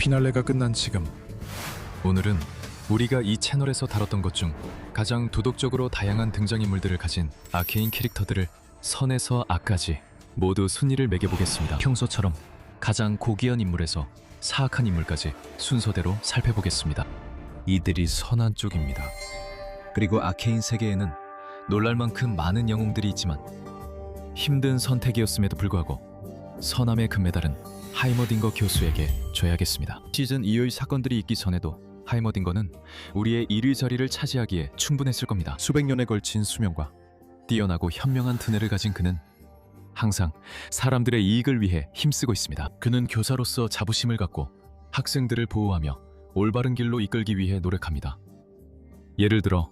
피날레가 끝난 지금 오늘은 우리가 이 채널에서 다뤘던 것 중 가장 도덕적으로 다양한 등장인물들을 가진 아케인 캐릭터들을 선에서 악까지 모두 순위를 매겨보겠습니다. 평소처럼 가장 고귀한 인물에서 사악한 인물까지 순서대로 살펴보겠습니다. 이들이 선한 쪽입니다. 그리고 아케인 세계에는 놀랄만큼 많은 영웅들이 있지만 힘든 선택이었음에도 불구하고 선함의 금메달은 하이머딩거 교수에게 줘야겠습니다. 시즌 2의 사건들이 있기 전에도 하이머딩거는 우리의 1위 자리를 차지하기에 충분했을 겁니다. 수백 년에 걸친 수명과 뛰어나고 현명한 두뇌를 가진 그는 항상 사람들의 이익을 위해 힘쓰고 있습니다. 그는 교사로서 자부심을 갖고 학생들을 보호하며 올바른 길로 이끌기 위해 노력합니다. 예를 들어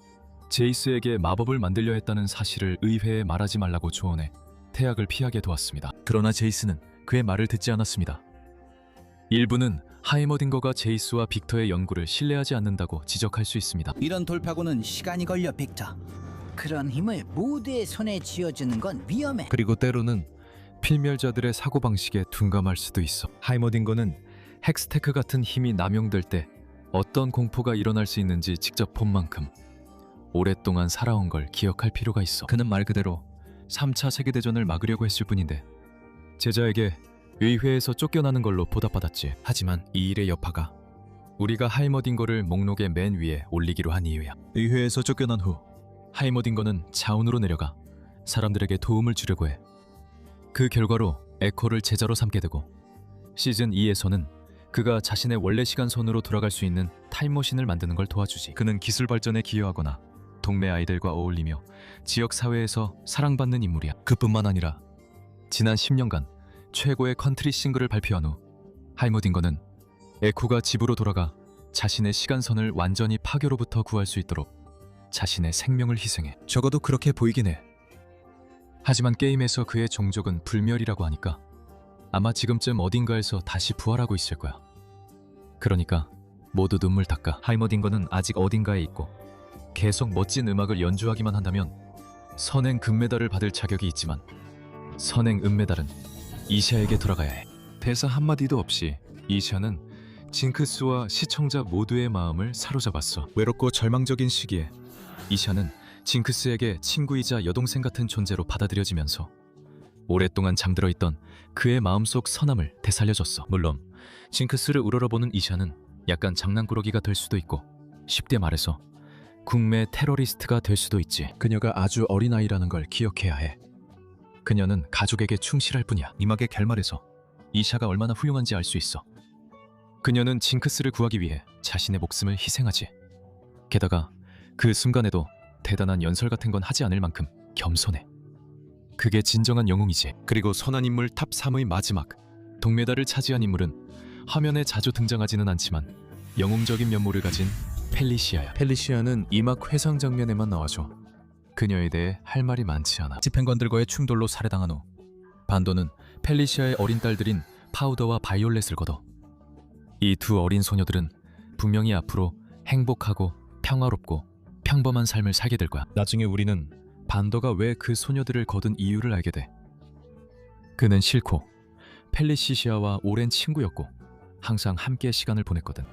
제이스에게 마법을 만들려 했다는 사실을 의회에 말하지 말라고 조언해 태학을 피하게 도왔습니다. 그러나 제이스는 그의 말을 듣지 않았습니다. 일부는 하이머딩거가 제이스와 빅터의 연구를 신뢰하지 않는다고 지적할 수 있습니다. 이런 돌파구는 시간이 걸려, 빅터. 그런 힘을 모두의 손에 쥐어주는 건 위험해. 그리고 때로는 필멸자들의 사고방식에 둔감할 수도 있어. 하이머딩거는 헥스테크 같은 힘이 남용될 때 어떤 공포가 일어날 수 있는지 직접 본 만큼 오랫동안 살아온 걸 기억할 필요가 있어. 그는 말 그대로 3차 세계대전을 막으려고 했을 뿐인데 제자에게 의회에서 쫓겨나는 걸로 보답받았지. 하지만 이 일의 여파가 우리가 하이머딩거를 목록의 맨 위에 올리기로 한 이유야. 의회에서 쫓겨난 후 하이머딩거는 자운으로 내려가 사람들에게 도움을 주려고 해. 그 결과로 에코를 제자로 삼게 되고 시즌 2에서는 그가 자신의 원래 시간선으로 돌아갈 수 있는 타임머신을 만드는 걸 도와주지. 그는 기술 발전에 기여하거나 동네 아이들과 어울리며 지역 사회에서 사랑받는 인물이야. 그뿐만 아니라 지난 10년간 최고의 컨트리 싱글을 발표한 후 하이머딩거는 에코가 집으로 돌아가 자신의 시간선을 완전히 파괴로부터 구할 수 있도록 자신의 생명을 희생해. 적어도 그렇게 보이긴 해. 하지만 게임에서 그의 종족은 불멸이라고 하니까 아마 지금쯤 어딘가에서 다시 부활하고 있을 거야. 그러니까 모두 눈물 닦아. 하이머딩거는 아직 어딘가에 있고 계속 멋진 음악을 연주하기만 한다면 선행 금메달을 받을 자격이 있지만 선행 은메달은 이샤에게 돌아가야 해. 대사 한마디도 없이 이샤는 징크스와 시청자 모두의 마음을 사로잡았어. 외롭고 절망적인 시기에 이샤는 징크스에게 친구이자 여동생 같은 존재로 받아들여지면서 오랫동안 잠들어 있던 그의 마음속 선함을 되살려줬어. 물론 징크스를 우러러보는 이샤는 약간 장난꾸러기가 될 수도 있고 쉽게 말해서 국내 테러리스트가 될 수도 있지. 그녀가 아주 어린아이라는 걸 기억해야 해. 그녀는 가족에게 충실할 뿐이야. 이막의 결말에서 이샤가 얼마나 훌륭한지 알 수 있어. 그녀는 징크스를 구하기 위해 자신의 목숨을 희생하지. 게다가 그 순간에도 대단한 연설 같은 건 하지 않을 만큼 겸손해. 그게 진정한 영웅이지. 그리고 선한 인물 탑 3의 마지막 동메달을 차지한 인물은 화면에 자주 등장하지는 않지만 영웅적인 면모를 가진 펠리시아야. 펠리시아는 이막 회상 장면에만 나와줘. 그녀에 대해 할 말이 많지 않아. 집행관들과의 충돌로 살해당한 후 반도는 펠리시아의 어린 딸들인 파우더와 바이올렛을 거둬. 이 두 어린 소녀들은 분명히 앞으로 행복하고 평화롭고 평범한 삶을 살게 될 거야. 나중에 우리는 반도가 왜 그 소녀들을 거둔 이유를 알게 돼. 그는 싫고 펠리시시아와 오랜 친구였고 항상 함께 시간을 보냈거든.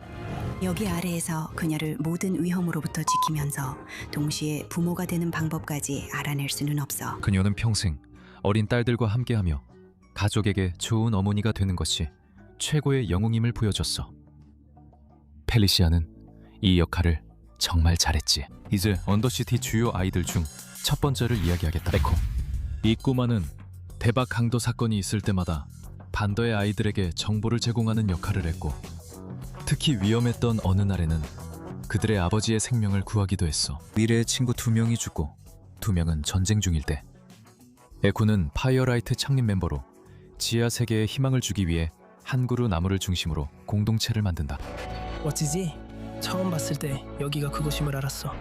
여기 아래에서 그녀를 모든 위험으로부터 지키면서 동시에 부모가 되는 방법까지 알아낼 수는 없어. 그녀는 평생 어린 딸들과 함께하며 가족에게 좋은 어머니가 되는 것이 최고의 영웅임을 보여줬어. 펠리시아는 이 역할을 정말 잘했지. 이제 언더시티 주요 아이들 중 첫 번째를 이야기하겠다. 에코. 이 꼬마는 대박 강도 사건이 있을 때마다 반도의 아이들에게 정보를 제공하는 역할을 했고 특히 위험했던 어느 날에는 그들의 아버지의 생명을 구하기도 했어. 미래의 친구 2명이 죽고 2명은 전쟁 중일 때 에코는 파이어라이트 창립 멤버로 지하 세계에 희망을 주기 위해 한 그루 나무를 중심으로 공동체를 만든다. 멋지지? 처음 봤을 때 여기가 그곳임을 알았어.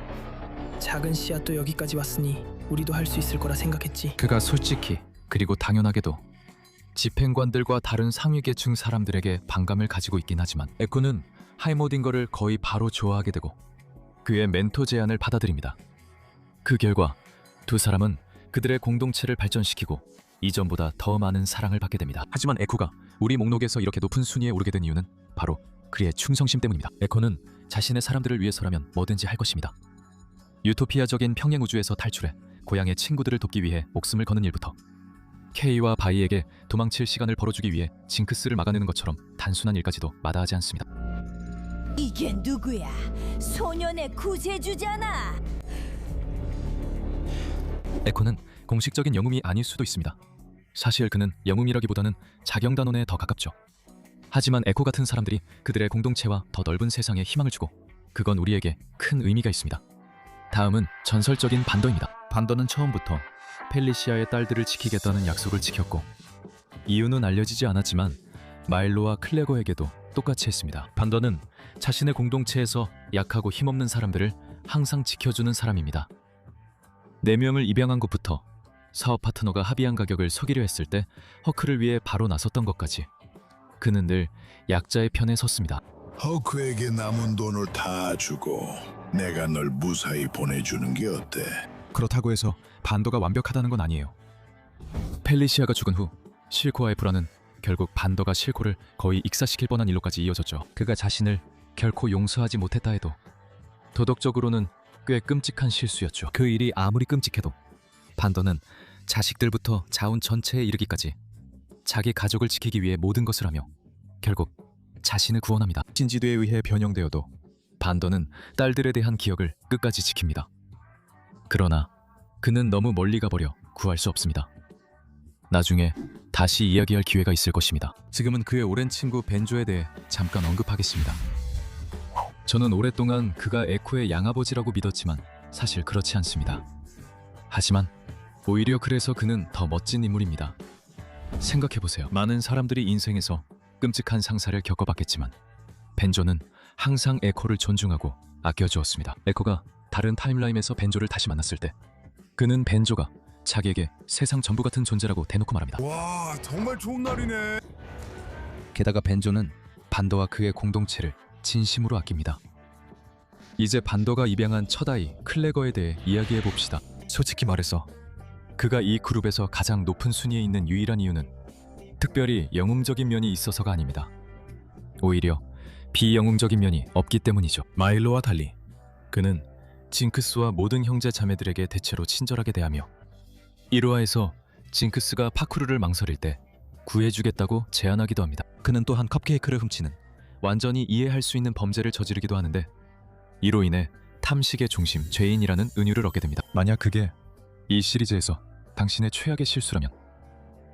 작은 씨앗도 여기까지 왔으니 우리도 할 수 있을 거라 생각했지. 그가 솔직히 그리고 당연하게도 집행관들과 다른 상위 계층 사람들에게 반감을 가지고 있긴 하지만 에코는 하이머딩거를 거의 바로 좋아하게 되고 그의 멘토 제안을 받아들입니다. 그 결과 두 사람은 그들의 공동체를 발전시키고 이전보다 더 많은 사랑을 받게 됩니다. 하지만 에코가 우리 목록에서 이렇게 높은 순위에 오르게 된 이유는 바로 그의 충성심 때문입니다. 에코는 자신의 사람들을 위해서라면 뭐든지 할 것입니다. 유토피아적인 평행 우주에서 탈출해 고향의 친구들을 돕기 위해 목숨을 거는 일부터 케이와 바이에게 도망칠 시간을 벌어주기 위해 징크스를 막아내는 것처럼 단순한 일까지도 마다하지 않습니다. 이게 누구야? 소년의 구세주잖아. 에코는 공식적인 영웅이 아닐 수도 있습니다. 사실 그는 영웅이라기보다는 자경단원에 더 가깝죠. 하지만 에코 같은 사람들이 그들의 공동체와 더 넓은 세상에 희망을 주고 그건 우리에게 큰 의미가 있습니다. 다음은 전설적인 반더입니다. 반더는 처음부터 펠리시아의 딸들을 지키겠다는 약속을 지켰고 이유는 알려지지 않았지만 마일로와 클레거에게도 똑같이 했습니다. 반더는 자신의 공동체에서 약하고 힘없는 사람들을 항상 지켜주는 사람입니다. 4명을 입양한 것부터 사업 파트너가 합의한 가격을 서기려 했을 때 허크를 위해 바로 나섰던 것까지 그는 늘 약자의 편에 섰습니다. 허크에게 남은 돈을 다 주고 내가 널 무사히 보내주는 게 어때? 그렇다고 해서 반더가 완벽하다는 건 아니에요. 펠리시아가 죽은 후 실코와의 불화는 결국 반더가 실코를 거의 익사시킬 뻔한 일로까지 이어졌죠. 그가 자신을 결코 용서하지 못했다 해도 도덕적으로는 꽤 끔찍한 실수였죠. 그 일이 아무리 끔찍해도 반더는 자식들부터 자운 전체에 이르기까지 자기 가족을 지키기 위해 모든 것을 하며 결국 자신을 구원합니다. 신지도에 의해 변형되어도 반더는 딸들에 대한 기억을 끝까지 지킵니다. 그러나 그는 너무 멀리 가버려 구할 수 없습니다. 나중에 다시 이야기할 기회가 있을 것입니다. 지금은 그의 오랜 친구 벤조에 대해 잠깐 언급하겠습니다. 저는 오랫동안 그가 에코의 양아버지라고 믿었지만 사실 그렇지 않습니다. 하지만 오히려 그래서 그는 더 멋진 인물입니다. 생각해보세요. 많은 사람들이 인생에서 끔찍한 상사를 겪어봤겠지만 벤조는 항상 에코를 존중하고 아껴주었습니다. 에코가 다른 타임라인에서 벤조를 다시 만났을 때 그는 벤조가 자기에게 세상 전부 같은 존재라고 대놓고 말합니다. 와, 정말 좋은 날이네. 게다가 벤조는 반더와 그의 공동체를 진심으로 아낍니다. 이제 반더가 입양한 첫 아이 클레거에 대해 이야기해 봅시다. 솔직히 말해서 그가 이 그룹에서 가장 높은 순위에 있는 유일한 이유는 특별히 영웅적인 면이 있어서가 아닙니다. 오히려 비영웅적인 면이 없기 때문이죠. 마일로와 달리 그는 징크스와 모든 형제 자매들에게 대체로 친절하게 대하며 1화에서 징크스가 파쿠르를 망설일 때 구해주겠다고 제안하기도 합니다. 그는 또한 컵케이크를 훔치는 완전히 이해할 수 있는 범죄를 저지르기도 하는데 이로 인해 탐식의 중심 죄인이라는 은유를 얻게 됩니다. 만약 그게 이 시리즈에서 당신의 최악의 실수라면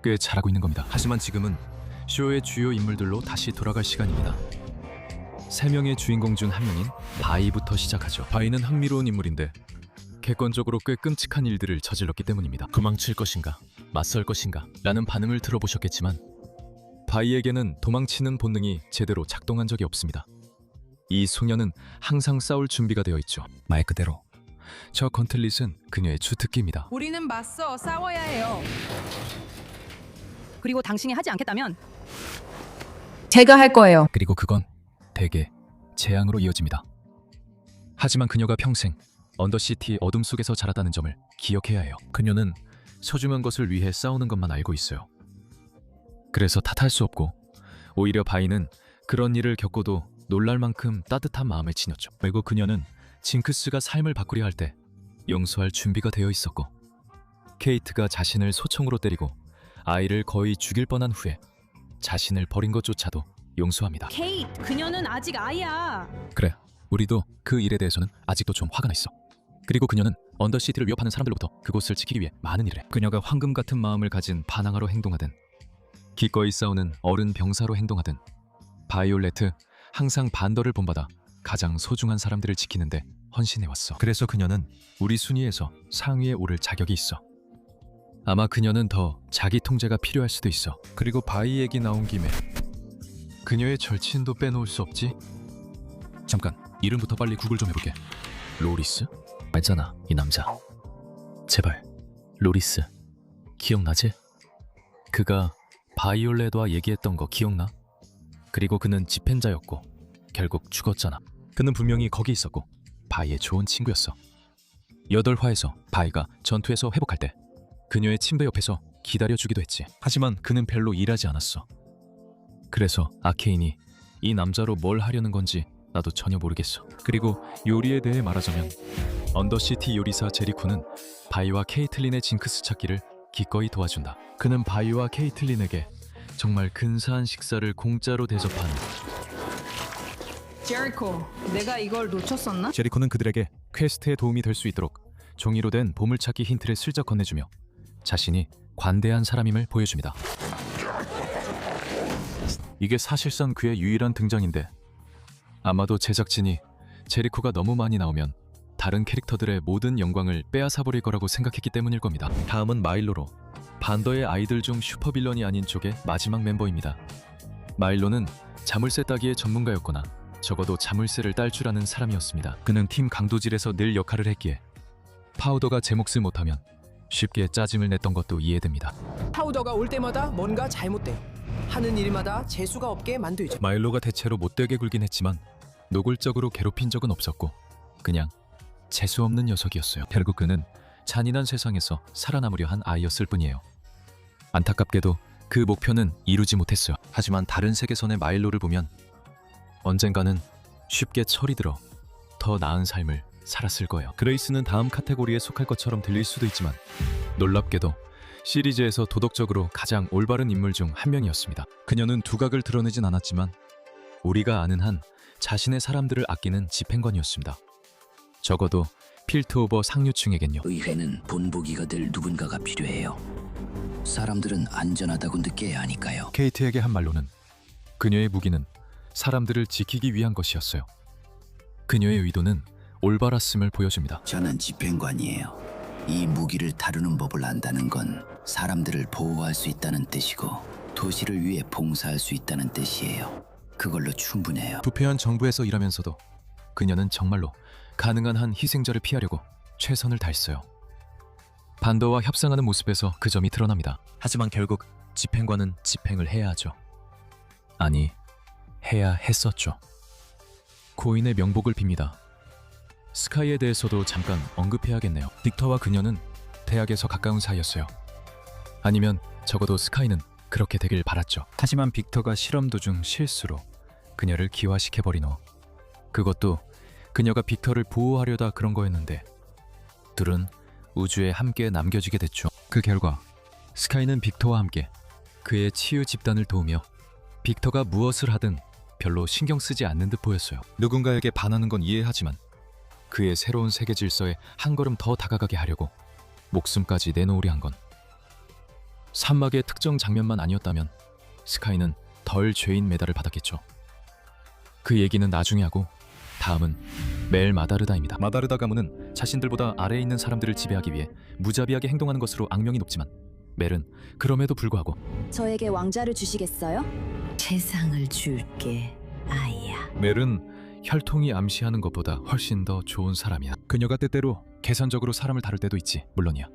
꽤 잘하고 있는 겁니다. 하지만 지금은 쇼의 주요 인물들로 다시 돌아갈 시간입니다. 3명의 주인공 중 한 명인 바이부터 시작하죠. 바이는 흥미로운 인물인데 객관적으로 꽤 끔찍한 일들을 저질렀기 때문입니다. 도망칠 것인가, 맞설 것인가 라는 반응을 들어보셨겠지만 바이에게는 도망치는 본능이 제대로 작동한 적이 없습니다. 이 소녀는 항상 싸울 준비가 되어 있죠. 말 그대로 저 건틀릿은 그녀의 주특기입니다. 우리는 맞서 싸워야 해요. 그리고 당신이 하지 않겠다면 제가 할 거예요. 그리고 그건 대개 재앙으로 이어집니다. 하지만 그녀가 평생 언더시티 어둠 속에서 자랐다는 점을 기억해야 해요. 그녀는 소중한 것을 위해 싸우는 것만 알고 있어요. 그래서 탓할 수 없고 오히려 바이는 그런 일을 겪고도 놀랄 만큼 따뜻한 마음을 지녔죠. 그리고 그녀는 징크스가 삶을 바꾸려 할 때 용서할 준비가 되어 있었고 케이트가 자신을 소총으로 때리고 아이를 거의 죽일 뻔한 후에 자신을 버린 것조차도 용서합니다. 케이트, 그녀는 아직 아이야. 그래, 우리도 그 일에 대해서는 아직도 좀 화가 나 있어. 그리고 그녀는 언더시티를 위협하는 사람들로부터 그곳을 지키기 위해 많은 일을 해. 그녀가 황금 같은 마음을 가진 반항아로 행동하든 기꺼이 싸우는 어른 병사로 행동하든 바이올레트 항상 반더를 본받아 가장 소중한 사람들을 지키는데 헌신해왔어. 그래서 그녀는 우리 순위에서 상위에 오를 자격이 있어. 아마 그녀는 더 자기 통제가 필요할 수도 있어. 그리고 바이 얘기 나온 김에 그녀의 절친도 빼놓을 수 없지? 잠깐, 이름부터 빨리 구글 좀 해볼게. 로리스? 알잖아, 이 남자. 제발, 로리스. 기억나지? 그가 바이올렛과 얘기했던 거 기억나? 그리고 그는 집행자였고 결국 죽었잖아. 그는 분명히 거기 있었고 바이의 좋은 친구였어. 8화에서 바이가 전투에서 회복할 때 그녀의 침대 옆에서 기다려주기도 했지. 하지만 그는 별로 일하지 않았어. 그래서 아케인이 이 남자로 뭘 하려는 건지 나도 전혀 모르겠어. 그리고 요리에 대해 말하자면 언더시티 요리사 제리코는 바이와 케이틀린의 징크스 찾기를 기꺼이 도와준다. 그는 바이와 케이틀린에게 정말 근사한 식사를 공짜로 대접하는. 제리코, 내가 이걸 놓쳤었나? 제리코는 그들에게 퀘스트에 도움이 될 수 있도록 종이로 된 보물찾기 힌트를 슬쩍 건네주며 자신이 관대한 사람임을 보여줍니다. 이게 사실상 그의 유일한 등장인데 아마도 제작진이 제리코가 너무 많이 나오면 다른 캐릭터들의 모든 영광을 빼앗아버릴 거라고 생각했기 때문일 겁니다. 다음은 마일로로, 반더의 아이들 중 슈퍼빌런이 아닌 쪽의 마지막 멤버입니다. 마일로는 자물쇠 따기의 전문가였거나 적어도 자물쇠를 딸 줄 아는 사람이었습니다. 그는 팀 강도질에서 늘 역할을 했기에 파우더가 제 몫을 못하면 쉽게 짜증을 냈던 것도 이해됩니다. 파우더가 올 때마다 뭔가 잘못돼. 하는 일마다 재수가 없게 만들죠. 마일로가 대체로 못되게 굴긴 했지만 노골적으로 괴롭힌 적은 없었고 그냥 재수없는 녀석이었어요. 결국 그는 잔인한 세상에서 살아남으려 한 아이였을 뿐이에요. 안타깝게도 그 목표는 이루지 못했어요. 하지만 다른 세계선의 마일로를 보면 언젠가는 쉽게 철이 들어 더 나은 삶을 살았을 거예요. 그레이스는 다음 카테고리에 속할 것처럼 들릴 수도 있지만 놀랍게도 시리즈에서 도덕적으로 가장 올바른 인물 중 한 명이었습니다. 그녀는 두각을 드러내진 않았지만 우리가 아는 한 자신의 사람들을 아끼는 집행관이었습니다. 적어도 필트오버 상류층에겐요. 의회는 본보기가 될 누군가가 필요해요. 사람들은 안전하다고 느껴야 하니까요. 케이트에게 한 말로는 그녀의 무기는 사람들을 지키기 위한 것이었어요. 그녀의 의도는 올바랐음을 보여줍니다. 저는 집행관이에요. 이 무기를 다루는 법을 안다는 건 사람들을 보호할 수 있다는 뜻이고 도시를 위해 봉사할 수 있다는 뜻이에요. 그걸로 충분해요. 부패한 정부에서 일하면서도 그녀는 정말로 가능한 한 희생자를 피하려고 최선을 다했어요. 반더와 협상하는 모습에서 그 점이 드러납니다. 하지만 결국 집행관은 집행을 해야 하죠. 아니, 해야 했었죠. 고인의 명복을 빕니다. 스카이에 대해서도 잠깐 언급해야겠네요. 빅터와 그녀는 대학에서 가까운 사이였어요. 아니면 적어도 스카이는 그렇게 되길 바랐죠. 하지만 빅터가 실험 도중 실수로 그녀를 기화시켜버린 후 그것도 그녀가 빅터를 보호하려다 그런 거였는데 둘은 우주에 함께 남겨지게 됐죠. 그 결과 스카이는 빅터와 함께 그의 치유 집단을 도우며 빅터가 무엇을 하든 별로 신경 쓰지 않는 듯 보였어요. 누군가에게 반하는 건 이해하지만 그의 새로운 세계 질서에 한 걸음 더 다가가게 하려고 목숨까지 내놓으려 한 건 산막의 특정 장면만 아니었다면 스카이는 덜 죄인 메달을 받았겠죠. 그 얘기는 나중에 하고 다음은 멜 마다르다입니다. 마다르다 가문은 자신들보다 아래에 있는 사람들을 지배하기 위해 무자비하게 행동하는 것으로 악명이 높지만 멜은 그럼에도 불구하고 저에게 왕자를 주시겠어요? 세상을 줄게, 아이야. 멜은 혈통이 암시하는 것보다 훨씬 더 좋은 사람이야. 그녀가 때때로 계산적으로 사람을 다룰 때도 있지, 물론이야.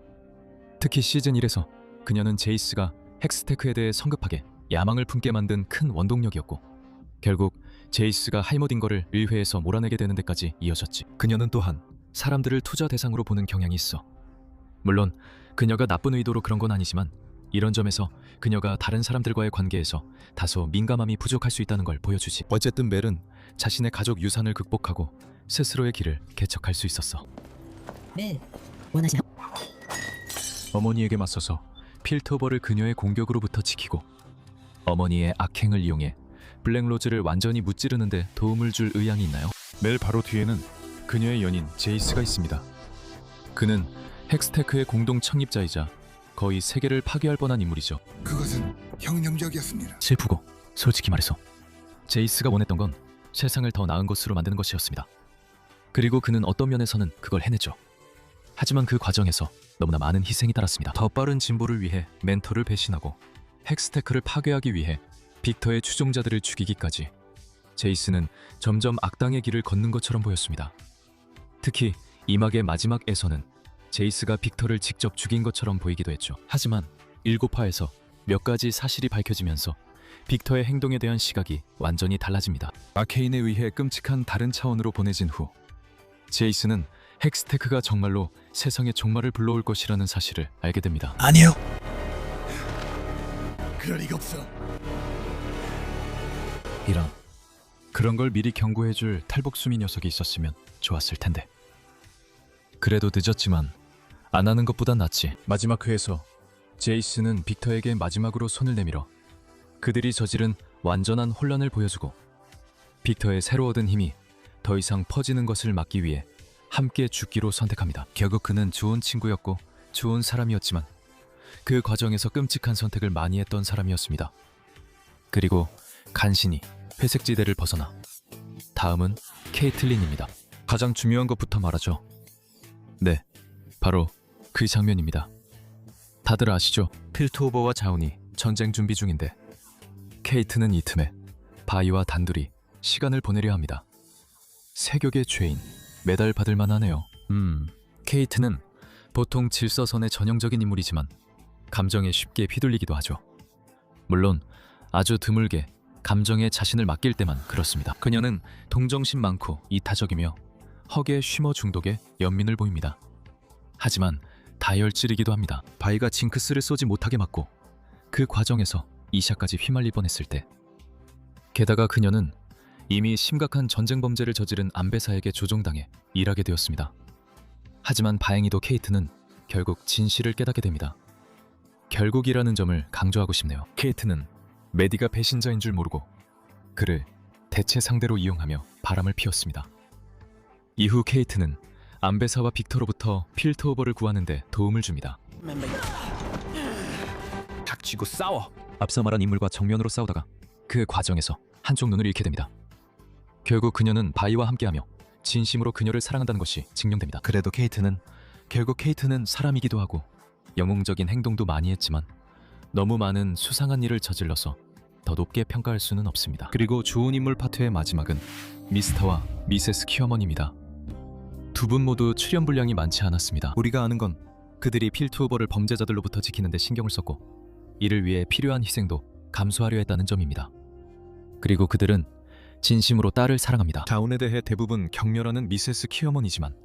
특히 시즌 1에서 그녀는 제이스가 헥스테크에 대해 성급하게 야망을 품게 만든 큰 원동력이었고 결국 제이스가 하이머딩거를 의회에서 몰아내게 되는 데까지 이어졌지. 그녀는 또한 사람들을 투자 대상으로 보는 경향이 있어. 물론 그녀가 나쁜 의도로 그런 건 아니지만 이런 점에서 그녀가 다른 사람들과의 관계에서 다소 민감함이 부족할 수 있다는 걸 보여주지. 어쨌든 멜은 자신의 가족 유산을 극복하고 스스로의 길을 개척할 수 있었어. 멜, 원하시나? 어머니에게 맞서서 필터버를 그녀의 공격으로부터 지키고 어머니의 악행을 이용해 블랙로즈를 완전히 무찌르는데 도움을 줄 의향이 있나요? 멜 바로 뒤에는 그녀의 연인 제이스가 있습니다. 그는 헥스테크의 공동 창립자이자 거의 세계를 파괴할 뻔한 인물이죠. 그것은 혁명적이었습니다. 슬프고 솔직히 말해서 제이스가 원했던 건 세상을 더 나은 곳으로 만드는 것이었습니다. 그리고 그는 어떤 면에서는 그걸 해냈죠. 하지만 그 과정에서 너무나 많은 희생이 따랐습니다. 더 빠른 진보를 위해 멘토를 배신하고 헥스테크를 파괴하기 위해 빅터의 추종자들을 죽이기까지 제이스는 점점 악당의 길을 걷는 것처럼 보였습니다. 특히 이막의 마지막에서는 제이스가 빅터를 직접 죽인 것처럼 보이기도 했죠. 하지만 7화에서 몇 가지 사실이 밝혀지면서 빅터의 행동에 대한 시각이 완전히 달라집니다. 아케인에 의해 끔찍한 다른 차원으로 보내진 후 제이스는 헥스테크가 정말로 세상의 종말을 불러올 것이라는 사실을 알게 됩니다. 아니요. 그럴 리가 없어. 이런 그런 걸 미리 경고해줄 탈복수미 녀석이 있었으면 좋았을 텐데. 그래도 늦었지만 안 하는 것보단 낫지. 마지막 회에서 제이스는 빅터에게 마지막으로 손을 내밀어 그들이 저지른 완전한 혼란을 보여주고 빅터의 새로 얻은 힘이 더 이상 퍼지는 것을 막기 위해 함께 죽기로 선택합니다. 결국 그는 좋은 친구였고 좋은 사람이었지만 그 과정에서 끔찍한 선택을 많이 했던 사람이었습니다. 그리고 간신히 회색지대를 벗어나 다음은 케이틀린입니다. 가장 중요한 것부터 말하죠. 네, 바로 그 장면입니다. 다들 아시죠? 필트오버와 자운이 전쟁 준비 중인데 케이트는 이 틈에 바이와 단둘이 시간을 보내려 합니다. 세격의 죄인, 메달 받을 만하네요. 케이트는 보통 질서선의 전형적인 인물이지만 감정에 쉽게 휘둘리기도 하죠. 물론 아주 드물게 감정에 자신을 맡길 때만 그렇습니다. 그녀는 동정심 많고 이타적이며 헉의 쉬머 중독에 연민을 보입니다. 하지만 다혈질이기도 합니다. 바이가 징크스를 쏘지 못하게 막고 그 과정에서 이샤까지 휘말릴 뻔했을 때, 게다가 그녀는 이미 심각한 전쟁 범죄를 저지른 안배사에게 조종당해 일하게 되었습니다. 하지만 다행히도 케이트는 결국 진실을 깨닫게 됩니다. 결국이라는 점을 강조하고 싶네요. 케이트는 메디가 배신자인 줄 모르고 그를 대체 상대로 이용하며 바람을 피웠습니다. 이후 케이트는 안배사와 빅터로부터 필트오버를 구하는데 도움을 줍니다. 닥치고 싸워! 앞서 말한 인물과 정면으로 싸우다가 그 과정에서 한쪽 눈을 잃게 됩니다. 결국 그녀는 바이와 함께하며 진심으로 그녀를 사랑한다는 것이 증명됩니다. 그래도 결국 케이트는 사람이기도 하고 영웅적인 행동도 많이 했지만 너무 많은 수상한 일을 저질러서 더 높게 평가할 수는 없습니다. 그리고 좋은 인물 파트의 마지막은 미스터와 미세스 퀴어먼입니다. 두 분 모두 출연 분량이 많지 않았습니다. 우리가 아는 건 그들이 필트오버를 범죄자들로부터 지키는 데 신경을 썼고 이를 위해 필요한 희생도 감수하려 했다는 점입니다. 그리고 그들은 진심으로 딸을 사랑합니다. 자운에 대해 대부분 경멸하는 미세스 퀴어먼이지만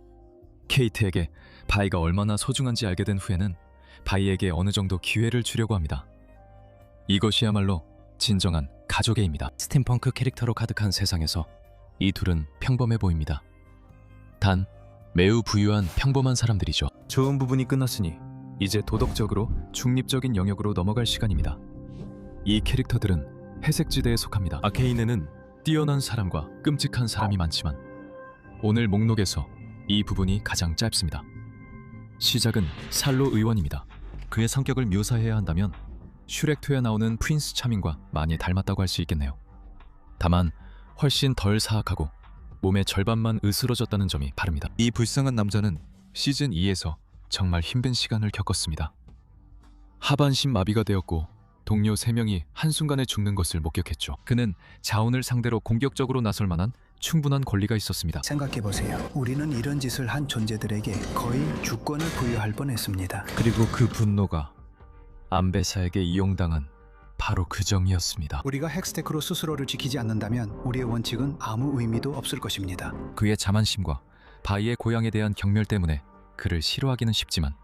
케이트에게 바이가 얼마나 소중한지 알게 된 후에는 바이에게 어느 정도 기회를 주려고 합니다. 이것이야말로 진정한 가족애입니다. 스팀펑크 캐릭터로 가득한 세상에서 이 둘은 평범해 보입니다. 단 매우 부유한 평범한 사람들이죠. 좋은 부분이 끝났으니 이제 도덕적으로 중립적인 영역으로 넘어갈 시간입니다. 이 캐릭터들은 회색지대에 속합니다. 아케인에는 뛰어난 사람과 끔찍한 사람이 많지만 오늘 목록에서 이 부분이 가장 짧습니다. 시작은 살로 의원입니다. 그의 성격을 묘사해야 한다면 슈렉2에 나오는 프린스 차밍과 많이 닮았다고 할 수 있겠네요. 다만 훨씬 덜 사악하고 몸의 절반만 으스러졌다는 점이 다릅니다. 이 불쌍한 남자는 시즌 2에서 정말 힘든 시간을 겪었습니다. 하반신 마비가 되었고 동료 3명이 한순간에 죽는 것을 목격했죠. 그는 자운을 상대로 공격적으로 나설 만한 충분한 권리가 있었습니다. 생각해보세요. 우리는 이런 짓을 한 존재들에게 거의 주권을 부여할 뻔했습니다. 그리고 그 분노가 안배사에게 이용당한 바로 그 점이었습니다. 우리가 헥스테크로 스스로를 지키지 않는다면 우리의 원칙은 아무 의미도 없을 것입니다. 그의 자만심과 바이의 고향에 대한 경멸 때문에 그를 싫어하기는 쉽지만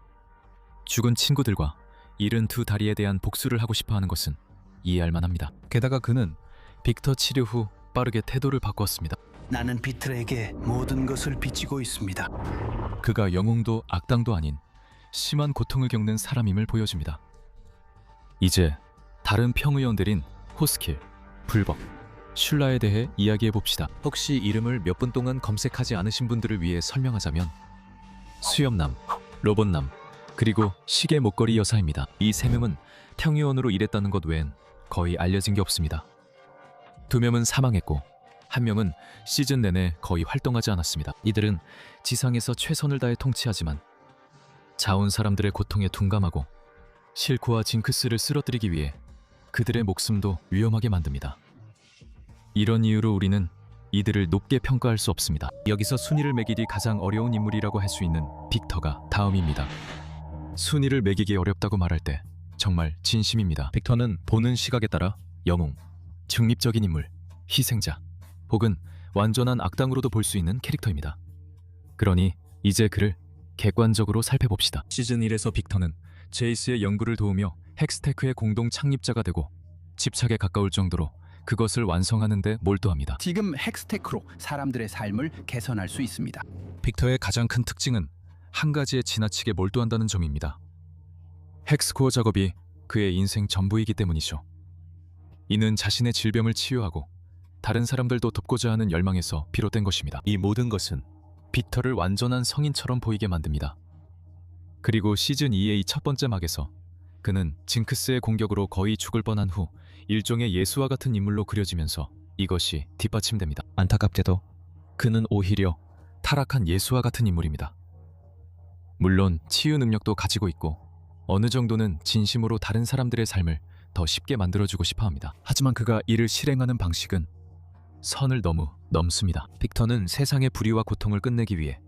죽은 친구들과 잃은 두 다리에 대한 복수를 하고 싶어하는 것은 이해할 만합니다. 게다가 그는 빅터 치료 후 빠르게 태도를 바꿨습니다. 나는 비틀에게 모든 것을 비치고 있습니다. 그가 영웅도 악당도 아닌 심한 고통을 겪는 사람임을 보여줍니다. 이제 다른 평의원들인 호스킬, 불벅, 슐라에 대해 이야기해봅시다. 혹시 이름을 몇 분 동안 검색하지 않으신 분들을 위해 설명하자면 수염남, 로봇남, 그리고 시계 목걸이 여사입니다. 이 3명은 평의원으로 일했다는 것 외엔 거의 알려진 게 없습니다. 2명은 사망했고 1명은 시즌 내내 거의 활동하지 않았습니다. 이들은 지상에서 최선을 다해 통치하지만 자온 사람들의 고통에 둔감하고 실코와 징크스를 쓰러뜨리기 위해 그들의 목숨도 위험하게 만듭니다. 이런 이유로 우리는 이들을 높게 평가할 수 없습니다. 여기서 순위를 매기기 가장 어려운 인물이라고 할 수 있는 빅터가 다음입니다. 순위를 매기기 어렵다고 말할 때 정말 진심입니다. 빅터는 보는 시각에 따라 영웅, 중립적인 인물, 희생자, 혹은 완전한 악당으로도 볼 수 있는 캐릭터입니다. 그러니 이제 그를 객관적으로 살펴봅시다. 시즌 1에서 빅터는 제이스의 연구를 도우며 헥스테크의 공동 창립자가 되고 집착에 가까울 정도로 그것을 완성하는 데 몰두합니다. 지금 헥스테크로 사람들의 삶을 개선할 수 있습니다. 빅터의 가장 큰 특징은 한 가지에 지나치게 몰두한다는 점입니다. 헥스코어 작업이 그의 인생 전부이기 때문이죠. 이는 자신의 질병을 치유하고 다른 사람들도 돕고자 하는 열망에서 비롯된 것입니다. 이 모든 것은 빅터를 완전한 성인처럼 보이게 만듭니다. 그리고 시즌 2의 첫 번째 막에서 그는 징크스의 공격으로 거의 죽을 뻔한 후 일종의 예수와 같은 인물로 그려지면서 이것이 뒷받침됩니다. 안타깝게도 그는 오히려 타락한 예수와 같은 인물입니다. 물론 치유 능력도 가지고 있고 어느 정도는 진심으로 다른 사람들의 삶을 더 쉽게 만들어주고 싶어 합니다. 하지만 그가 이를 실행하는 방식은 선을 너무 넘습니다. 빅터는 세상의 불의와 고통을 끝내기 위해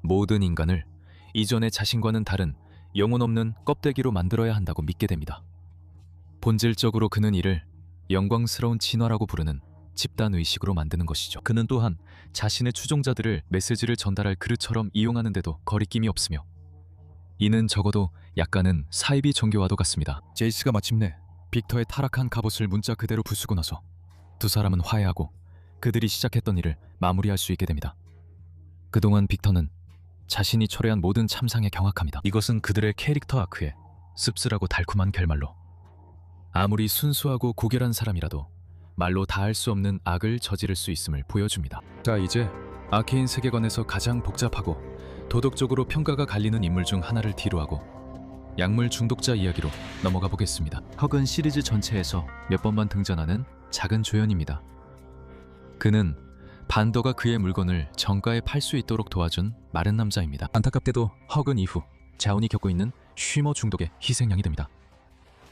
모든 인간을 이전의 자신과는 다른 영혼 없는 껍데기로 만들어야 한다고 믿게 됩니다. 본질적으로 그는 이를 영광스러운 진화라고 부르는 집단 의식으로 만드는 것이죠. 그는 또한 자신의 추종자들을 메시지를 전달할 그릇처럼 이용하는데도 거리낌이 없으며 이는 적어도 약간은 사이비 종교와도 같습니다. 제이스가 마침내 빅터의 타락한 갑옷을 문자 그대로 부수고 나서 두 사람은 화해하고 그들이 시작했던 일을 마무리할 수 있게 됩니다. 그동안 빅터는 자신이 초래한 모든 참상에 경악합니다. 이것은 그들의 캐릭터 아크의 씁쓸하고 달콤한 결말로 아무리 순수하고 고결한 사람이라도 말로 다 할 수 없는 악을 저지를 수 있음을 보여줍니다. 자, 이제 아케인 세계관에서 가장 복잡하고 도덕적으로 평가가 갈리는 인물 중 하나를 뒤로하고 약물 중독자 이야기로 넘어가 보겠습니다. 헉은 시리즈 전체에서 몇 번만 등장하는 작은 조연입니다. 그는 반더가 그의 물건을 정가에 팔 수 있도록 도와준 마른 남자입니다. 안타깝게도 헉은 이후 자운이 겪고 있는 쉬머 중독의 희생양이 됩니다.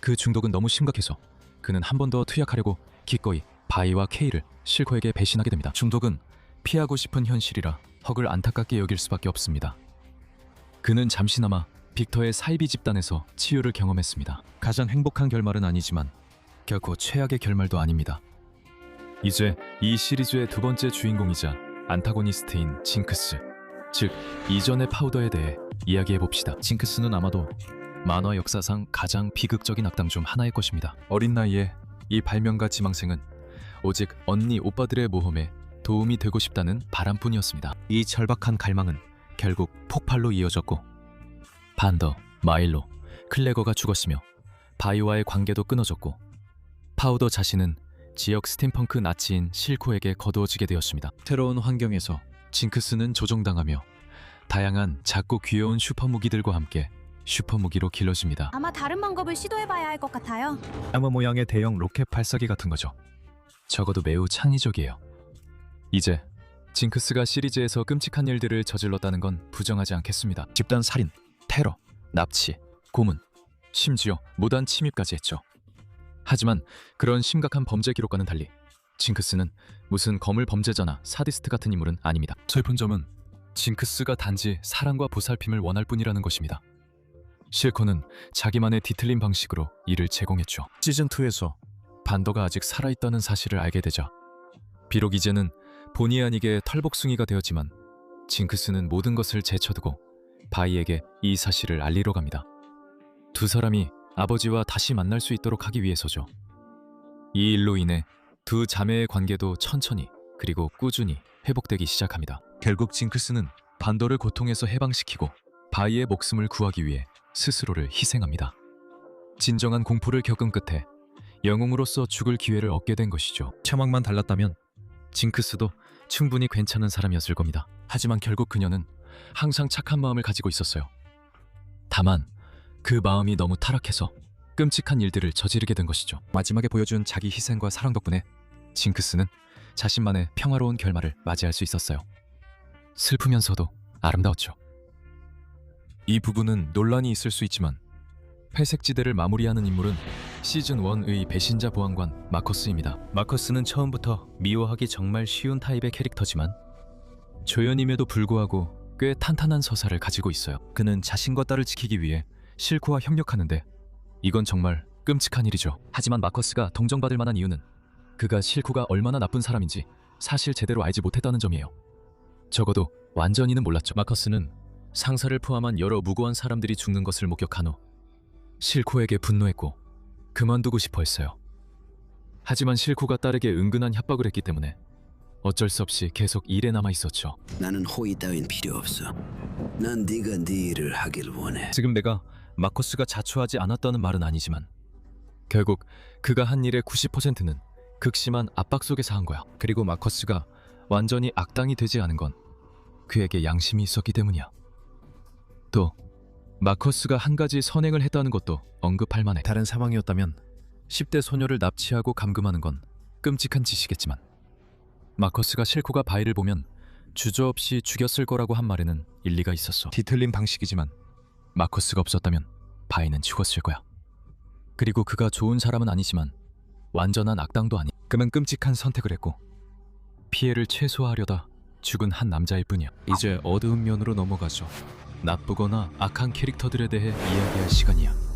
그 중독은 너무 심각해서 그는 한 번 더 투약하려고 기꺼이 바이와 케이를 실코에게 배신하게 됩니다. 중독은 피하고 싶은 현실이라 헉을 안타깝게 여길 수밖에 없습니다. 그는 잠시나마 빅터의 사이비 집단에서 치유를 경험했습니다. 가장 행복한 결말은 아니지만 결코 최악의 결말도 아닙니다. 이제 이 시리즈의 두 번째 주인공이자 안타고니스트인 징크스, 즉 이전의 파우더에 대해 이야기해봅시다. 징크스는 아마도 만화 역사상 가장 비극적인 악당 중 하나일 것입니다. 어린 나이에 이 발명가 지망생은 오직 언니 오빠들의 모험에 도움이 되고 싶다는 바람뿐이었습니다. 이 절박한 갈망은 결국 폭발로 이어졌고 반더, 마일로, 클레거가 죽었으며 바이와의 관계도 끊어졌고 파우더 자신은 지역 스팀펑크 나치인 실코에게 거두어지게 되었습니다. 새로운 환경에서 징크스는 조종당하며 다양한 작고 귀여운 슈퍼무기들과 함께 슈퍼무기로 길러집니다. 아마 다른 방법을 시도해봐야 할 것 같아요. 나무 모양의 대형 로켓 발사기 같은 거죠. 적어도 매우 창의적이에요. 이제 징크스가 시리즈에서 끔찍한 일들을 저질렀다는 건 부정하지 않겠습니다. 집단 살인, 테러, 납치, 고문, 심지어 무단 침입까지 했죠. 하지만 그런 심각한 범죄 기록과는 달리 징크스는 무슨 거물 범죄자나 사디스트 같은 인물은 아닙니다. 슬픈 점은 징크스가 단지 사랑과 보살핌을 원할 뿐이라는 것입니다. 실코는 자기만의 뒤틀린 방식으로 이를 제공했죠. 시즌2에서 반더가 아직 살아있다는 사실을 알게 되자 비록 이제는 본의 아니게 털복숭이가 되었지만 징크스는 모든 것을 제쳐두고 바이에게 이 사실을 알리러 갑니다. 두 사람이 아버지와 다시 만날 수 있도록 하기 위해서죠. 이 일로 인해 두 자매의 관계도 천천히 그리고 꾸준히 회복되기 시작합니다. 결국 징크스는 반더를 고통에서 해방시키고 바이의 목숨을 구하기 위해 스스로를 희생합니다. 진정한 공포를 겪은 끝에 영웅으로서 죽을 기회를 얻게 된 것이죠. 처막만 달랐다면 징크스도 충분히 괜찮은 사람이었을 겁니다. 하지만 결국 그녀는 항상 착한 마음을 가지고 있었어요. 다만 그 마음이 너무 타락해서 끔찍한 일들을 저지르게 된 것이죠. 마지막에 보여준 자기 희생과 사랑 덕분에 징크스는 자신만의 평화로운 결말을 맞이할 수 있었어요. 슬프면서도 아름다웠죠. 이 부분은 논란이 있을 수 있지만 회색지대를 마무리하는 인물은 시즌1의 배신자 보안관 마커스입니다. 마커스는 처음부터 미워하기 정말 쉬운 타입의 캐릭터지만 조연임에도 불구하고 꽤 탄탄한 서사를 가지고 있어요. 그는 자신과 딸을 지키기 위해 실코와 협력하는데 이건 정말 끔찍한 일이죠. 하지만 마커스가 동정받을 만한 이유는 그가 실코가 얼마나 나쁜 사람인지 사실 제대로 알지 못했다는 점이에요. 적어도 완전히는 몰랐죠. 마커스는 상사를 포함한 여러 무고한 사람들이 죽는 것을 목격한 후 실코에게 분노했고 그만두고 싶어 했어요. 하지만 실코가 딸에게 은근한 협박을 했기 때문에 어쩔 수 없이 계속 일에 남아 있었죠. 나는 호의 따윈 필요 없어. 난 네가 네 일을 하길 원해. 지금 내가 마커스가 자초하지 않았다는 말은 아니지만 결국 그가 한 일의 90%는 극심한 압박 속에서 한 거야. 그리고 마커스가 완전히 악당이 되지 않은 건 그에게 양심이 있었기 때문이야. 또 마커스가 한 가지 선행을 했다는 것도 언급할 만해. 다른 상황이었다면 10대 소녀를 납치하고 감금하는 건 끔찍한 짓이겠지만 마커스가 실코가 바이를 보면 주저없이 죽였을 거라고 한 말에는 일리가 있었어. 뒤틀린 방식이지만 마커스가 없었다면 바이는 죽었을 거야. 그리고 그가 좋은 사람은 아니지만 완전한 악당도 아니. 그만 끔찍한 선택을 했고 피해를 최소화하려다 죽은 한 남자일 뿐이야. 이제 어두운 면으로 넘어가죠. 나쁘거나 악한 캐릭터들에 대해 이야기할 시간이야.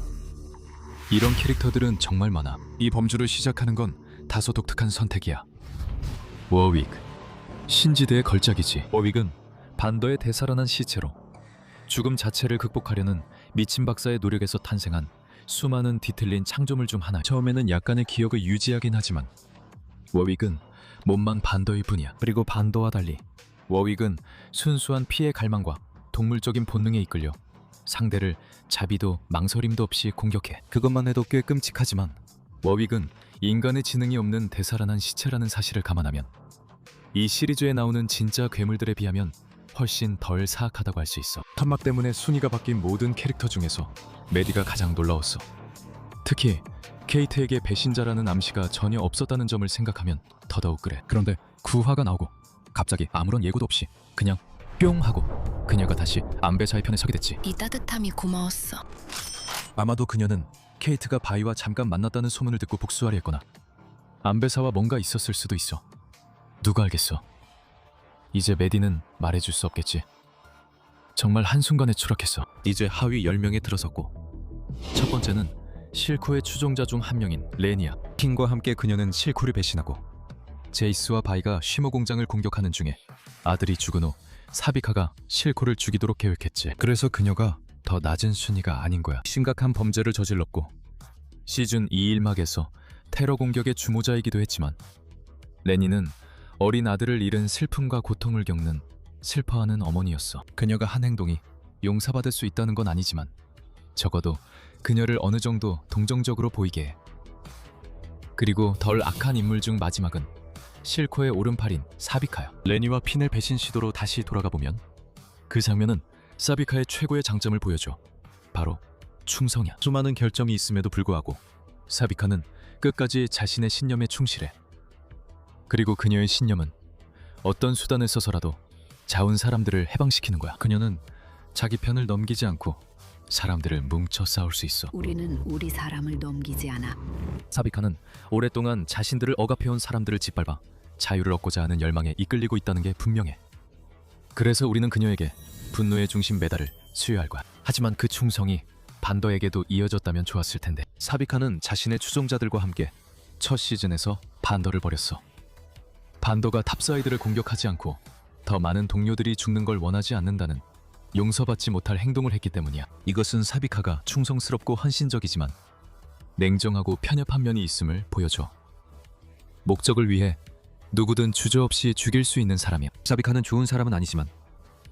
이런 캐릭터들은 정말 많아. 이 범주를 시작하는 건 다소 독특한 선택이야. 워윅, 신지대의 걸작이지. 워윅은 반더의 되살아난 시체로 죽음 자체를 극복하려는 미친 박사의 노력에서 탄생한 수많은 뒤틀린 창조물 중 하나. 처음에는 약간의 기억을 유지하긴 하지만 워윅은 몸만 반더일 뿐이야. 그리고 반더와 달리 워윅은 순수한 피해 갈망과 동물적인 본능에 이끌려 상대를 자비도 망설임도 없이 공격해. 그것만 해도 꽤 끔찍하지만 워윅은 인간의 지능이 없는 되살아난 시체라는 사실을 감안하면 이 시리즈에 나오는 진짜 괴물들에 비하면 훨씬 덜 사악하다고 할 수 있어. 턴막 때문에 순위가 바뀐 모든 캐릭터 중에서 메디가 가장 놀라웠어. 특히 케이트에게 배신자라는 암시가 전혀 없었다는 점을 생각하면 더더욱 그래. 그런데 9화가 나오고 갑자기 아무런 예고도 없이 그냥 뿅 하고 그녀가 다시 안배사의 편에 서게 됐지. 이 따뜻함이 고마웠어. 아마도 그녀는 케이트가 바이와 잠깐 만났다는 소문을 듣고 복수하려 했거나 안배사와 뭔가 있었을 수도 있어. 누가 알겠어. 이제 메디는 말해줄 수 없겠지. 정말 한순간에 추락했어. 이제 하위 10명에 들어섰고 첫 번째는 실코의 추종자 중 한 명인 레니아. 킹과 함께 그녀는 실코를 배신하고 제이스와 바이가 쉬모 공장을 공격하는 중에 아들이 죽은 후 사비카가 실코를 죽이도록 계획했지. 그래서 그녀가 더 낮은 순위가 아닌 거야. 심각한 범죄를 저질렀고 시즌 2일막에서 테러 공격의 주모자이기도 했지만 레니는 어린 아들을 잃은 슬픔과 고통을 겪는 슬퍼하는 어머니였어. 그녀가 한 행동이 용서받을 수 있다는 건 아니지만 적어도 그녀를 어느 정도 동정적으로 보이게 해. 그리고 덜 악한 인물 중 마지막은 실코의 오른팔인 사비카야. 레니와 핀의 배신 시도로 다시 돌아가 보면 그 장면은 사비카의 최고의 장점을 보여줘. 바로 충성이야. 수많은 결정이 있음에도 불구하고 사비카는 끝까지 자신의 신념에 충실해. 그리고 그녀의 신념은 어떤 수단을 써서라도 자운 사람들을 해방시키는 거야. 그녀는 자기 편을 넘기지 않고 사람들을 뭉쳐 싸울 수 있어. 우리는 우리 사람을 넘기지 않아. 사비카는 오랫동안 자신들을 억압해온 사람들을 짓밟아 자유를 얻고자 하는 열망에 이끌리고 있다는 게 분명해. 그래서 우리는 그녀에게 분노의 중심 메달을 수여할 거야. 하지만 그 충성이 반더에게도 이어졌다면 좋았을 텐데. 사비카는 자신의 추종자들과 함께 첫 시즌에서 반더를 버렸어. 반더가 탑사이드를 공격하지 않고 더 많은 동료들이 죽는 걸 원하지 않는다는 용서받지 못할 행동을 했기 때문이야. 이것은 사비카가 충성스럽고 헌신적이지만 냉정하고 편협한 면이 있음을 보여줘. 목적을 위해 누구든 주저없이 죽일 수 있는 사람이야. 사비카는 좋은 사람은 아니지만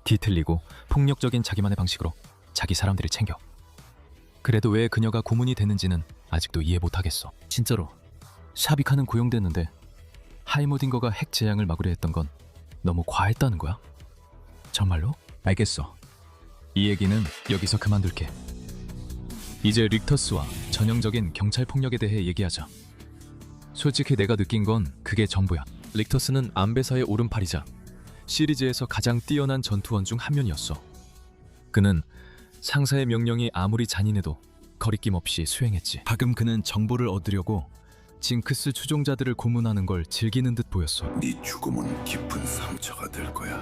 뒤틀리고 폭력적인 자기만의 방식으로 자기 사람들을 챙겨. 그래도 왜 그녀가 고문이 됐는지는 아직도 이해 못하겠어. 진짜로 사비카는 고용됐는데 하이모딩거가 핵 재앙을 막으려 했던 건 너무 과했다는 거야? 정말로? 알겠어. 이 얘기는 여기서 그만둘게. 이제 릭터스와 전형적인 경찰 폭력에 대해 얘기하자. 솔직히 내가 느낀 건 그게 전부야. 릭터스는 안배사의 오른팔이자 시리즈에서 가장 뛰어난 전투원 중 한 명이었어. 그는 상사의 명령이 아무리 잔인해도 거리낌 없이 수행했지. 가끔 그는 정보를 얻으려고 징크스 추종자들을 고문하는 걸 즐기는 듯 보였어. 네 죽음은 깊은 상처가 될 거야.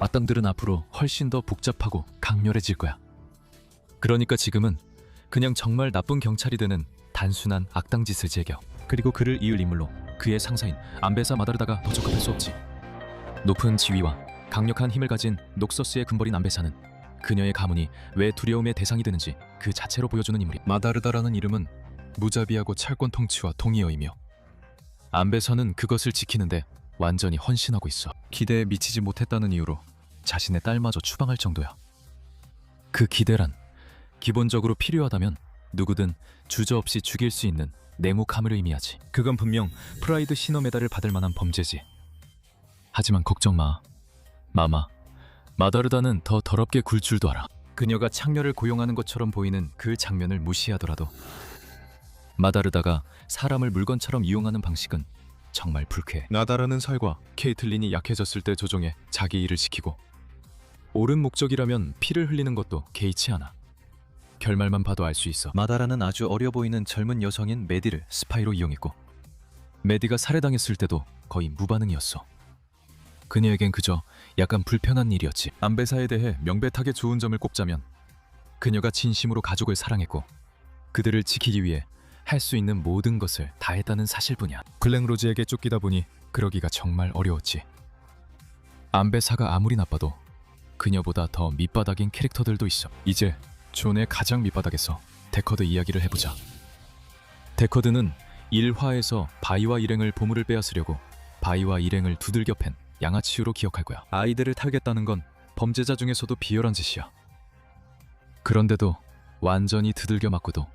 악당들은 앞으로 훨씬 더 복잡하고 강렬해질 거야. 그러니까 지금은 그냥 정말 나쁜 경찰이 되는 단순한 악당 짓을 즐겨. 그리고 그를 이을 인물로 그의 상사인 안배사 마다르다가 더 적합할 수 없지. 높은 지위와 강력한 힘을 가진 녹서스의 군벌인 안배사는 그녀의 가문이 왜 두려움의 대상이 되는지 그 자체로 보여주는 인물이. 마다르다라는 이름은 무자비하고 찰권 통치와 동의어이며 안배사는 그것을 지키는데 완전히 헌신하고 있어. 기대에 미치지 못했다는 이유로 자신의 딸마저 추방할 정도야. 그 기대란 기본적으로 필요하다면 누구든 주저없이 죽일 수 있는 냉혹함을 의미하지. 그건 분명 프라이드 신호 메달을 받을 만한 범죄지. 하지만 걱정 마. 마마, 마다르다는 더 더럽게 굴 줄도 알아. 그녀가 창녀를 고용하는 것처럼 보이는 그 장면을 무시하더라도 마다르다가 사람을 물건처럼 이용하는 방식은 정말 불쾌해. 나다라는 살과 케이틀린이 약해졌을 때 조종해 자기 일을 시키고 옳은 목적이라면 피를 흘리는 것도 개의치 않아. 결말만 봐도 알 수 있어. 마다라는 아주 어려 보이는 젊은 여성인 메디를 스파이로 이용했고 메디가 살해당했을 때도 거의 무반응이었어. 그녀에겐 그저 약간 불편한 일이었지. 안배사에 대해 명백하게 좋은 점을 꼽자면 그녀가 진심으로 가족을 사랑했고 그들을 지키기 위해 할 수 있는 모든 것을 다했다는 사실뿐이야. 글렌로즈에게 쫓기다 보니 그러기가 정말 어려웠지. 안배사가 아무리 나빠도 그녀보다 더 밑바닥인 캐릭터들도 있어. 이제 존의 가장 밑바닥에서 데커드 이야기를 해보자. 데커드는 일화에서 바이와 일행을 보물을 빼앗으려고 바이와 일행을 두들겨 팬 양아치유로 기억할 거야. 아이들을 탈겠다는 건 범죄자 중에서도 비열한 짓이야. 그런데도 완전히 두들겨 맞고도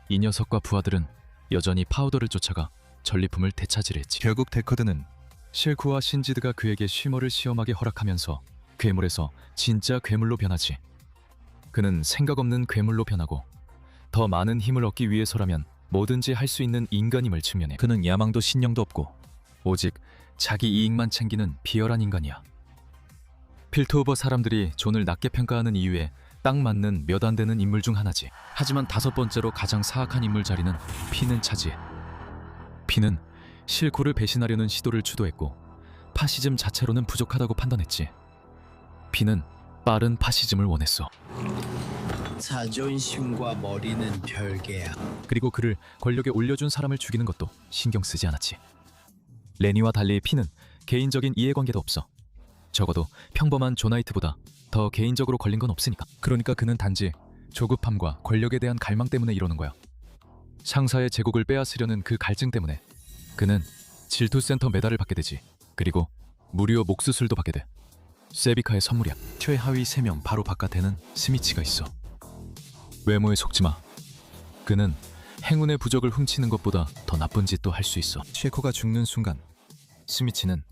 이 녀석과 부하들은 여전히 파우더를 쫓아가 전리품을 되찾으려 했지. 결국 데커드는 실쿠와 신지드가 그에게 쉬머를 시험하게 허락하면서 괴물에서 진짜 괴물로 변하지. 그는 생각 없는 괴물로 변하고 더 많은 힘을 얻기 위해서라면 뭐든지 할 수 있는 인간임을 측면해. 그는 야망도 신념도 없고 오직 자기 이익만 챙기는 비열한 인간이야. 필트오버 사람들이 존을 낮게 평가하는 이유에 딱 맞는 몇 안 되는 인물 중 하나지. 하지만 5번째로 가장 사악한 인물 자리는 핀은 차지해. 핀은 실코를 배신하려는 시도를 주도했고 파시즘 자체로는 부족하다고 판단했지. 핀은 빠른 파시즘을 원했어. 자존심과 머리는 별개야. 그리고 그를 권력에 올려준 사람을 죽이는 것도 신경 쓰지 않았지. 레니와 달리 핀은 개인적인 이해관계도 없어. 적어도 평범한 조나이트보다 더 개인적으로 걸린 건 없으니까. 그러니까 그는 단지 조급함과 권력에 대한 갈망 때문에 이러는 거야. 상사의 제국을 빼앗으려는 그 갈증 때문에 그는 질투센터 메달을 받게 되지. 그리고 무료 목수술도 받게 돼. 세비카의 선물이야. 최하위 3명 바로 바깥에는 스미치가 있어. 외모에 속지 마. 그는 행운의 부적을 훔치는 것보다 더 나쁜 짓도 할 수 있어. 쉐코가 죽는 순간 스미치는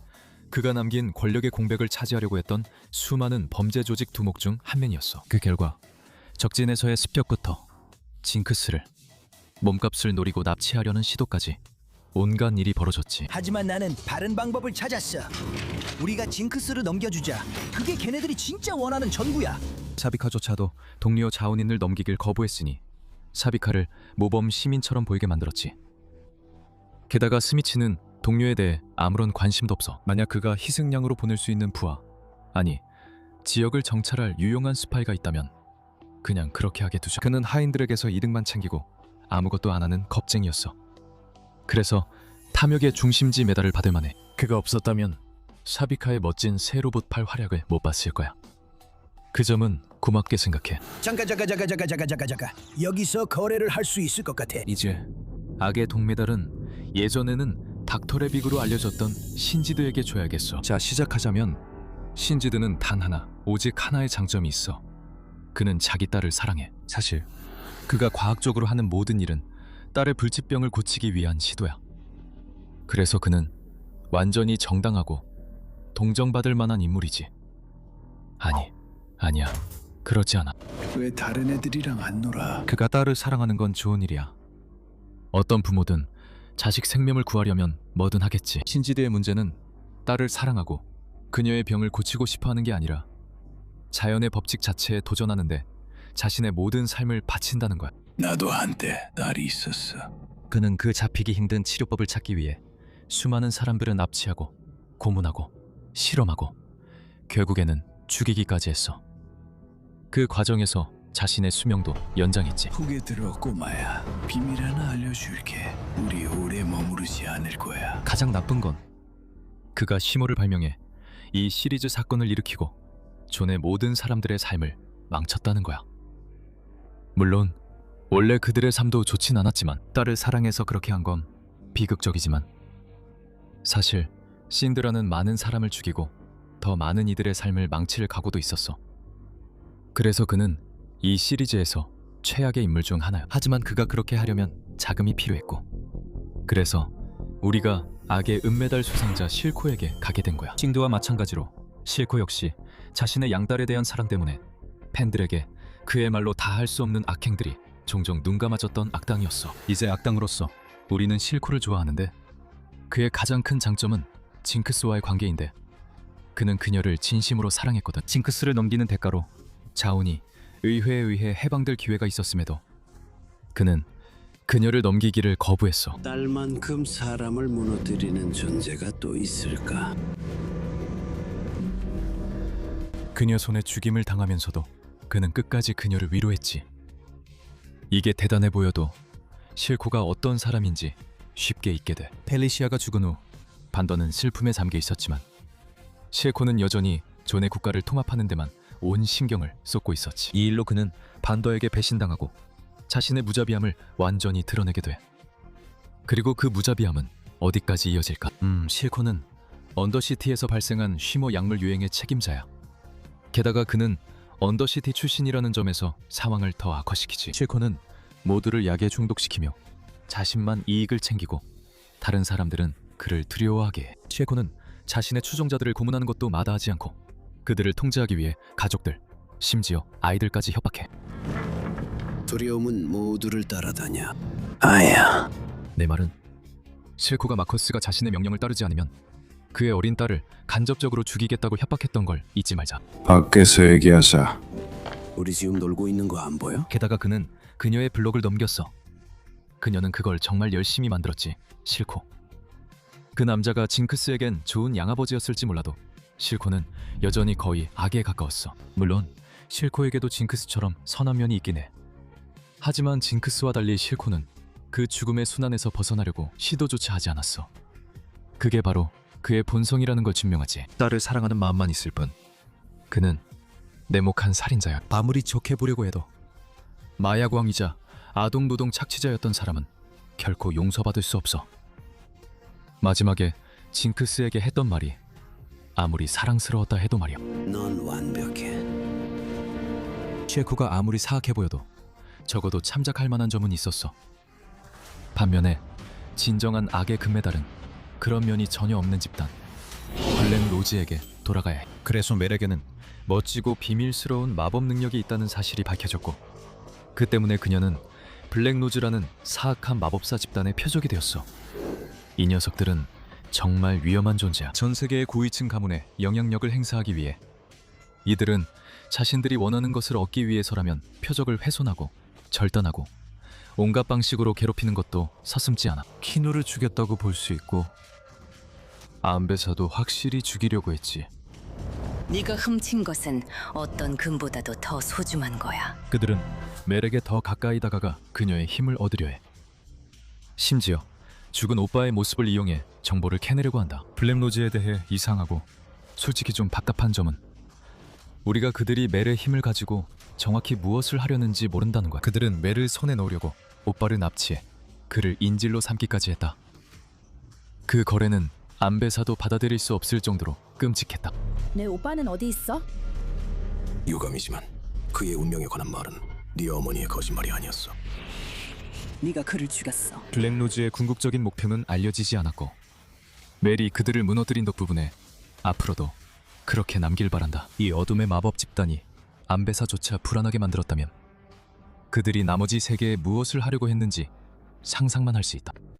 그가 남긴 권력의 공백을 차지하려고 했던 수많은 범죄 조직 두목 중 한 명이었어. 그 결과 적진에서의 습격부터 징크스를 몸값을 노리고 납치하려는 시도까지 온갖 일이 벌어졌지. 하지만 나는 바른 방법을 찾았어. 우리가 징크스를 넘겨주자. 그게 걔네들이 진짜 원하는 전부야. 사비카조차도 동료 자원인을 넘기길 거부했으니 사비카를 모범 시민처럼 보이게 만들었지. 게다가 스미치는 동료에 대해 아무런 관심도 없어. 만약 그가 희생양으로 보낼 수 있는 부하, 아니 지역을 정찰할 유용한 스파이가 있다면 그냥 그렇게 하게 두자. 그는 하인들에게서 이득만 챙기고 아무것도 안 하는 겁쟁이였어. 그래서 탐욕의 중심지 메달을 받을 만해. 그가 없었다면 사비카의 멋진 새 로봇 팔 활약을 못 봤을 거야. 그 점은 고맙게 생각해. 잠깐. 여기서 거래를 할 수 있을 것 같아. 이제 악의 동메달은 예전에는 닥터레빅으로 알려졌던 신지드에게 줘야겠어. 자, 시작하자면 신지드는 단 하나, 오직 하나의 장점이 있어. 그는 자기 딸을 사랑해. 사실 그가 과학적으로 하는 모든 일은 딸의 불치병을 고치기 위한 시도야. 그래서 그는 완전히 정당하고 동정받을 만한 인물이지. 아니야. 그렇지 않아. 왜 다른 애들이랑 안 놀아? 그가 딸을 사랑하는 건 좋은 일이야. 어떤 부모든 자식 생명을 구하려면 뭐든 하겠지. 신지드의 문제는 딸을 사랑하고 그녀의 병을 고치고 싶어하는 게 아니라 자연의 법칙 자체에 도전하는데 자신의 모든 삶을 바친다는 거야. 나도 한때 딸이 있었어. 그는 그 잡히기 힘든 치료법을 찾기 위해 수많은 사람들을 납치하고 고문하고 실험하고 결국에는 죽이기까지 했어. 그 과정에서 자신의 수명도 연장했지. 후게 들어 꼬마야. 비밀 하나 알려줄게. 우리 오래 머무르지 않을 거야. 가장 나쁜 건 그가 시모를 발명해 이 시리즈 사건을 일으키고 존의 모든 사람들의 삶을 망쳤다는 거야. 물론 원래 그들의 삶도 좋진 않았지만 딸을 사랑해서 그렇게 한 건 비극적이지만 사실 신드라는 많은 사람을 죽이고 더 많은 이들의 삶을 망칠 각오도 있었어. 그래서 그는 이 시리즈에서 최악의 인물 중 하나야. 하지만 그가 그렇게 하려면 자금이 필요했고, 그래서 우리가 악의 은메달 수상자 실코에게 가게 된 거야. 신드와 마찬가지로 실코 역시 자신의 양딸에 대한 사랑 때문에 팬들에게 그야말로 다 할 수 없는 악행들이 종종 눈감아졌던 악당이었어. 이제 악당으로서 우리는 실코를 좋아하는데, 그의 가장 큰 장점은 징크스와의 관계인데, 그는 그녀를 진심으로 사랑했거든. 징크스를 넘기는 대가로 자온이 의회에 의해 해방될 기회가 있었음에도 그는 그녀를 넘기기를 거부했어. 딸만큼 사람을 무너뜨리는 존재가 또 있을까? 그녀 손에 죽임을 당하면서도 그는 끝까지 그녀를 위로했지. 이게 대단해 보여도 실코가 어떤 사람인지 쉽게 잊게 돼. 펠리시아가 죽은 후 반더는 슬픔에 잠겨 있었지만 실코는 여전히 존의 국가를 통합하는 데만 온 신경을 쏟고 있었지. 이 일로 그는 반더에게 배신당하고 자신의 무자비함을 완전히 드러내게 돼. 그리고 그 무자비함은 어디까지 이어질까? 실코는 언더시티에서 발생한 쉬머 약물 유행의 책임자야. 게다가 그는 언더시티 출신이라는 점에서 상황을 더 악화시키지. 실코는 모두를 약에 중독시키며 자신만 이익을 챙기고 다른 사람들은 그를 두려워하게 해. 실코는 자신의 추종자들을 고문하는 것도 마다하지 않고 그들을 통제하기 위해 가족들, 심지어 아이들까지 협박해. 두려움은 모두를 따라다녀. 아야. 내 말은 실코가 마커스가 자신의 명령을 따르지 않으면 그의 어린 딸을 간접적으로 죽이겠다고 협박했던 걸 잊지 말자. 밖에서 얘기하자. 우리 지금 놀고 있는 거 안 보여? 게다가 그는 그녀의 블록을 넘겼어. 그녀는 그걸 정말 열심히 만들었지. 실코. 그 남자가 징크스에겐 좋은 양아버지였을지 몰라도 실코는 여전히 거의 악에 가까웠어. 물론 실코에게도 징크스처럼 선한 면이 있긴 해. 하지만 징크스와 달리 실코는 그 죽음의 순환에서 벗어나려고 시도조차 하지 않았어. 그게 바로 그의 본성이라는 걸 증명하지. 딸을 사랑하는 마음만 있을 뿐 그는 내목한 살인자야. 아무리 좋게 보려고 해도 마약왕이자 아동노동 착취자였던 사람은 결코 용서받을 수 없어. 마지막에 징크스에게 했던 말이 아무리 사랑스러웠다 해도 말이야. 넌 완벽해. 실코가 아무리 사악해 보여도 적어도 참작할 만한 점은 있었어. 반면에 진정한 악의 금메달은 그런 면이 전혀 없는 집단 블랙 로즈에게 돌아가야 해. 그래서 멜에게는 멋지고 비밀스러운 마법 능력이 있다는 사실이 밝혀졌고, 그 때문에 그녀는 블랙 로즈라는 사악한 마법사 집단의 표적이 되었어. 이 녀석들은 정말 위험한 존재야. 전 세계의 고위층 가문에 영향력을 행사하기 위해 이들은 자신들이 원하는 것을 얻기 위해서라면 표적을 훼손하고 절단하고 온갖 방식으로 괴롭히는 것도 서슴지 않아. 키누를 죽였다고 볼 수 있고 안베사도 확실히 죽이려고 했지. 네가 훔친 것은 어떤 금보다도 더 소중한 거야. 그들은 멜에게 더 가까이 다가가 그녀의 힘을 얻으려 해. 심지어 죽은 오빠의 모습을 이용해 정보를 캐내려고 한다. 블랙로즈에 대해 이상하고 솔직히 좀 답답한 점은 우리가 그들이 멜의 힘을 가지고 정확히 무엇을 하려는지 모른다는 거야. 그들은 멜을 손에 넣으려고 오빠를 납치해 그를 인질로 삼기까지 했다. 그 거래는 안베사도 받아들일 수 없을 정도로 끔찍했다. 내 오빠는 어디 있어? 유감이지만 그의 운명에 관한 말은 네 어머니의 거짓말이 아니었어. 네가 그를 죽였어. 블랙로즈의 궁극적인 목표는 알려지지 않았고 멜이 그들을 무너뜨린 덕분에 앞으로도 그렇게 남길 바란다. 이 어둠의 마법 집단이 안베사조차 불안하게 만들었다면 그들이 나머지 세계에 무엇을 하려고 했는지 상상만 할 수 있다.